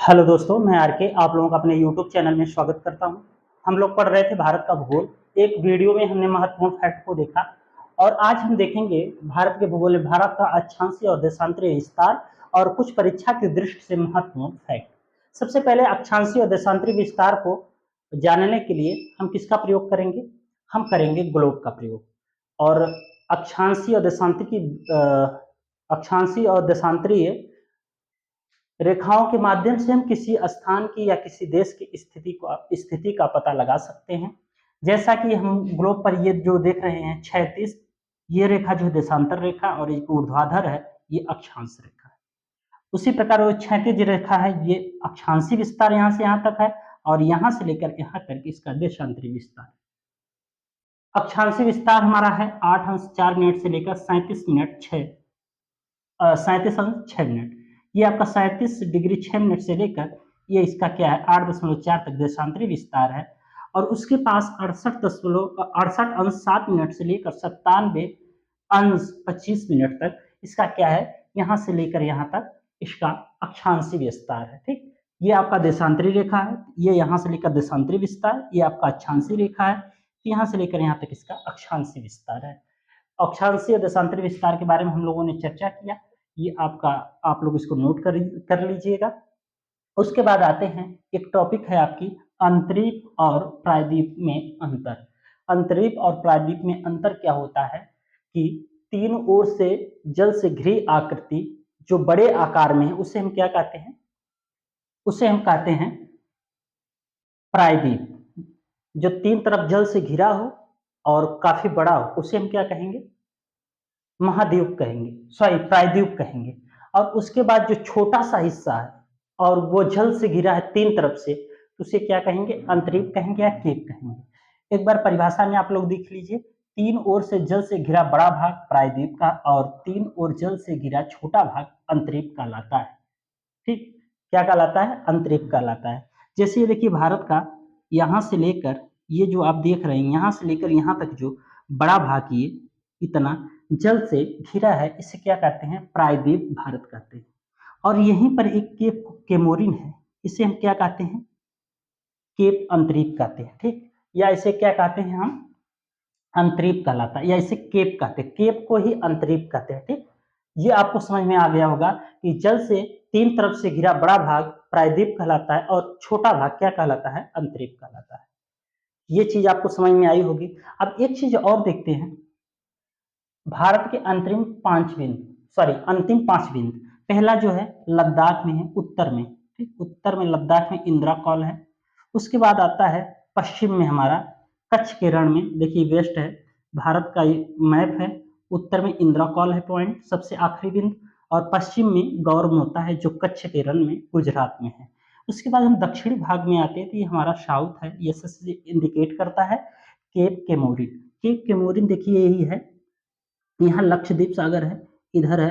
Hello दोस्तों, मैं are के आप लोगों का अपने यूट्यूब चैनल में स्वागत करता हूं। हम लोग पढ़ रहे थे भारत का भूगोल। एक वीडियो में हमने महत्वपूर्ण फैक्ट को देखा और आज हम देखेंगे भारत के भूगोल में भारत का अक्षांशीय और देशांतरीय विस्तार और कुछ परीक्षा की दृष्टि से महत्वपूर्ण फैक्ट। सबसे पहले अक्षांशीय और देशांतरीय विस्तार को जानने के लिए हम किसका प्रयोग करेंगे? हम करेंगे ग्लोब का प्रयोग। और अक्षांशीय और देशांतरीय रेखाओं के माध्यम से हम किसी स्थान की या किसी देश की स्थिति का पता लगा सकते हैं। जैसा कि हम ग्लोब पर ये जो देख रहे हैं 36, ये रेखा जो देशांतर रेखा और एक ऊर्ध्वाधर है, ये अक्षांश रेखा है। उसी प्रकार वो 36 रेखा है, ये अक्षांशीय विस्तार यहाँ से यहाँ तक है और यहाँ से लेकर यहाँ तक इसका देशांतरीय विस्तार है। अक्षांशीय विस्तार हमारा है 8 अंश 4 मिनट से लेकर 37 मिनट 37 अंश 6 मिनट। ये आपका 37 डिग्री 6 मिनट से लेकर ये इसका क्या है 8.4 तक देशांतरीय विस्तार है। और उसके पास 68 अंश 7 मिनट से लेकर 97 अंश 25 मिनट तक इसका क्या है, यहाँ से लेकर यहाँ तक इसका अक्षांशीय विस्तार है। ठीक, ये आपका देशांतरीय रेखा है, ये यहाँ से लेकर देशांतरीय विस्तार, ये आपका अक्षांशीय रेखा है, यहाँ से लेकर यहाँ तक इसका अक्षांशीय विस्तार है। अक्षांशीय और देशांतरीय विस्तार के बारे में हम लोगों ने चर्चा किया, ये आप लोग इसको नोट कर लीजिएगा। उसके बाद आते हैं, एक टॉपिक है आपकी अंतरिक्ष और प्रायद्वीप में अंतर। अंतरिक्ष और प्रायद्वीप में अंतर क्या होता है कि तीन ओर से जल से घिरी आकृति जो बड़े आकार में है उसे हम क्या कहते हैं? उसे हम कहते हैं प्रायद्वीप। जो तीन तरफ जल से घिरा हो और काफी बड़ा हो उसे हम क्या कहेंगे? महाद्वीप कहेंगे, प्रायद्वीप कहेंगे। और उसके बाद जो छोटा सा हिस्सा है और वो जल से घिरा है तीन तरफ से, तो उसे क्या कहेंगे? अंतरिक्ष कहेंगे या केप कहेंगे। एक बार परिभाषा में आप लोग देख लीजिए, तीन ओर से जल से घिरा बड़ा भाग प्रायद्वीप का और तीन ओर जल से घिरा छोटा भाग अंतरिक्ष कहलाता है। ठीक, क्या कहलाता है? अंतरिक्ष कहलाता है। जैसे ये देखिए भारत का यहाँ से लेकर ये जो आप देख रहे हैं यहाँ से लेकर यहाँ तक जो बड़ा भाग ये इतना जल से घिरा है, इसे क्या कहते हैं? प्रायद्वीप भारत कहते हैं। और यहीं पर एक केप केमोरिन है, इसे हम क्या कहते हैं? केप अंतरिक्ष कहते हैं। ठीक, या इसे क्या कहते हैं हम? अंतरिक्ष कहलाता है, या इसे केप कहते हैं। केप को ही अंतरिक्ष कहते हैं। ठीक, ये आपको समझ में आ गया होगा कि जल से तीन तरफ से घिरा बड़ा भाग प्रायद्वीप कहलाता है और छोटा भाग क्या कहलाता है? अंतरिक्ष कहलाता है। ये चीज आपको समझ में आई होगी। अब एक चीज और देखते हैं, भारत के अंतरिम अंतिम पांच बिंदु। पहला जो है लद्दाख में है, उत्तर में। ठीक, उत्तर में लद्दाख में इंदिरा कॉल है। उसके बाद आता है पश्चिम में हमारा कच्छ के रण में, देखिए वेस्ट है, भारत का मैप है। उत्तर में इंदिरा कॉल है पॉइंट सबसे आखिरी बिंदु, और पश्चिम में गौरमोता है जो कच्छ के रण में गुजरात में है। उसके बाद हम दक्षिणी भाग में आते हैं तो ये हमारा साउथ है, ये सबसे इंडिकेट करता है केप केमोरिन। केप केमोरिन देखिए यही है, यहाँ लक्षद्वीप सागर है, इधर है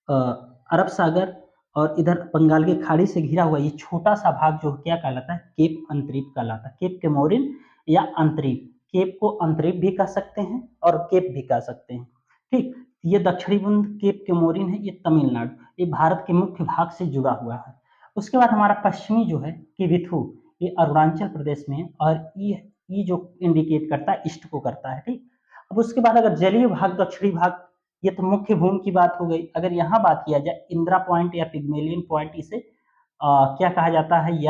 अरब सागर, और इधर बंगाल की खाड़ी से घिरा हुआ ये छोटा सा भाग जो क्या कहलाता है? केप अंतरिक्ष कहलाता है। केप केमोरिन या अंतरिक्ष, केप को अंतरिक्ष भी कह सकते हैं और केप भी कह सकते हैं। ठीक, ये दक्षिणी बिंदु केप केमोरिन है, ये तमिलनाडु, ये भारत के मुख्य भाग से जुड़ा हुआ है। उसके बाद हमारा पश्चिमी जो है किविथु, ये अरुणाचल प्रदेश में है, और ये जो इंडिकेट करता है ईस्ट को करता है। ठीक, अब उसके बाद अगर जलीय भाग दक्षिणी भाग, ये तो मुख्य भूमि की बात हो गई। अगर यहाँ बात किया जाए इंदिरा पॉइंट या पिग्मेलियन पॉइंट, इसे क्या कहा जाता है,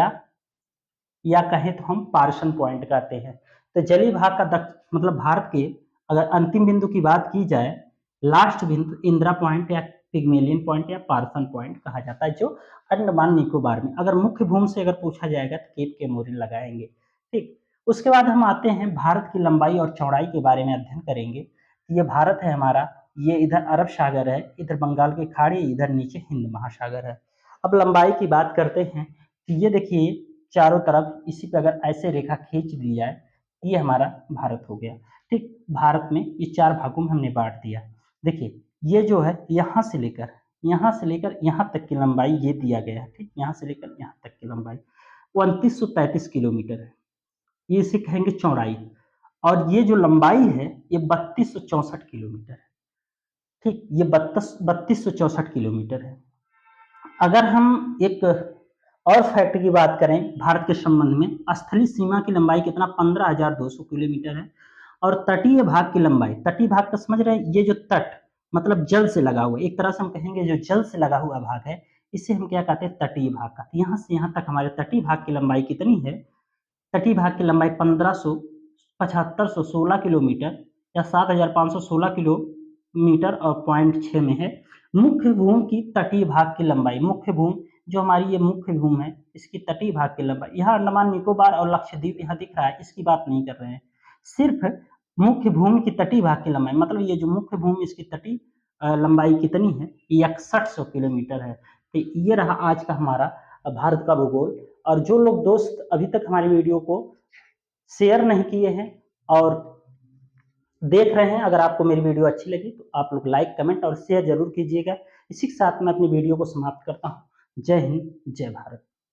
या कहें तो हम पार्सन पॉइंट कहते हैं। तो जलीय भाग का मतलब भारत के अगर अंतिम बिंदु की बात की जाए, लास्ट बिंदु इंदिरा पॉइंट या पिग्मेलियन पॉइंट या पार्सन पॉइंट कहा जाता है, जो अंडमान निकोबार में। अगर मुख्य भूमि से अगर पूछा जाएगा तो केप केमोरिन लगाएंगे। ठीक, उसके बाद हम आते हैं भारत की लंबाई और चौड़ाई के बारे में अध्ययन करेंगे। ये भारत है हमारा, ये इधर अरब सागर है, इधर बंगाल की खाड़ी, इधर नीचे हिंद महासागर है। अब लंबाई की बात करते हैं तो ये देखिए चारों तरफ इसी पे अगर ऐसे रेखा खींच दी जाए, ये हमारा भारत हो गया। ठीक, भारत में ये चार भागों में हमने बांट दिया। देखिए ये जो है यहाँ से लेकर यहाँ तक की लंबाई ये दिया गया है। ठीक, यहाँ से लेकर यहाँ तक की लंबाई वो 2933 किलोमीटर है, ये इसे कहेंगे चौड़ाई। और ये जो लंबाई है ये 3264 किलोमीटर है। ठीक, ये 3264 किलोमीटर है। अगर हम एक और फैक्ट की बात करें भारत के संबंध में, स्थलीय सीमा की लंबाई कितना 15,200 किलोमीटर है। और तटीय भाग की लंबाई, तटीय भाग का समझ रहे हैं, ये जो तट मतलब जल से लगा हुआ, एक तरह से हम कहेंगे जो जल से लगा हुआ भाग है, इसे हम क्या कहते हैं, तटीय भाग कहते हैं। यहाँ से यहाँ तक हमारे तटीय भाग की लंबाई कितनी है, तटीय भाग की लंबाई 15,75,16 किलोमीटर या 7,516 किलोमीटर और 0.6 में है। मुख्य भूमि की तटीय भाग की लंबाई, मुख्य भूमि जो हमारी ये मुख्य भूमि है, इसकी तटीय भाग की लंबाई, यहाँ अंडमान निकोबार और लक्षद्वीप यहाँ दिख रहा है, इसकी बात नहीं कर रहे हैं, सिर्फ मुख्य भूमि की तटीय भाग की लंबाई, मतलब ये जो मुख्य भूमि इसकी तटीय लंबाई कितनी है, 6100 किलोमीटर है। तो ये रहा आज का हमारा भारत का भूगोल। और जो लोग दोस्त अभी तक हमारी वीडियो को शेयर नहीं किए हैं और देख रहे हैं, अगर आपको मेरी वीडियो अच्छी लगी तो आप लोग लाइक, कमेंट और शेयर जरूर कीजिएगा। इसी के साथ मैं अपनी वीडियो को समाप्त करता हूँ। जय हिंद, जय भारत।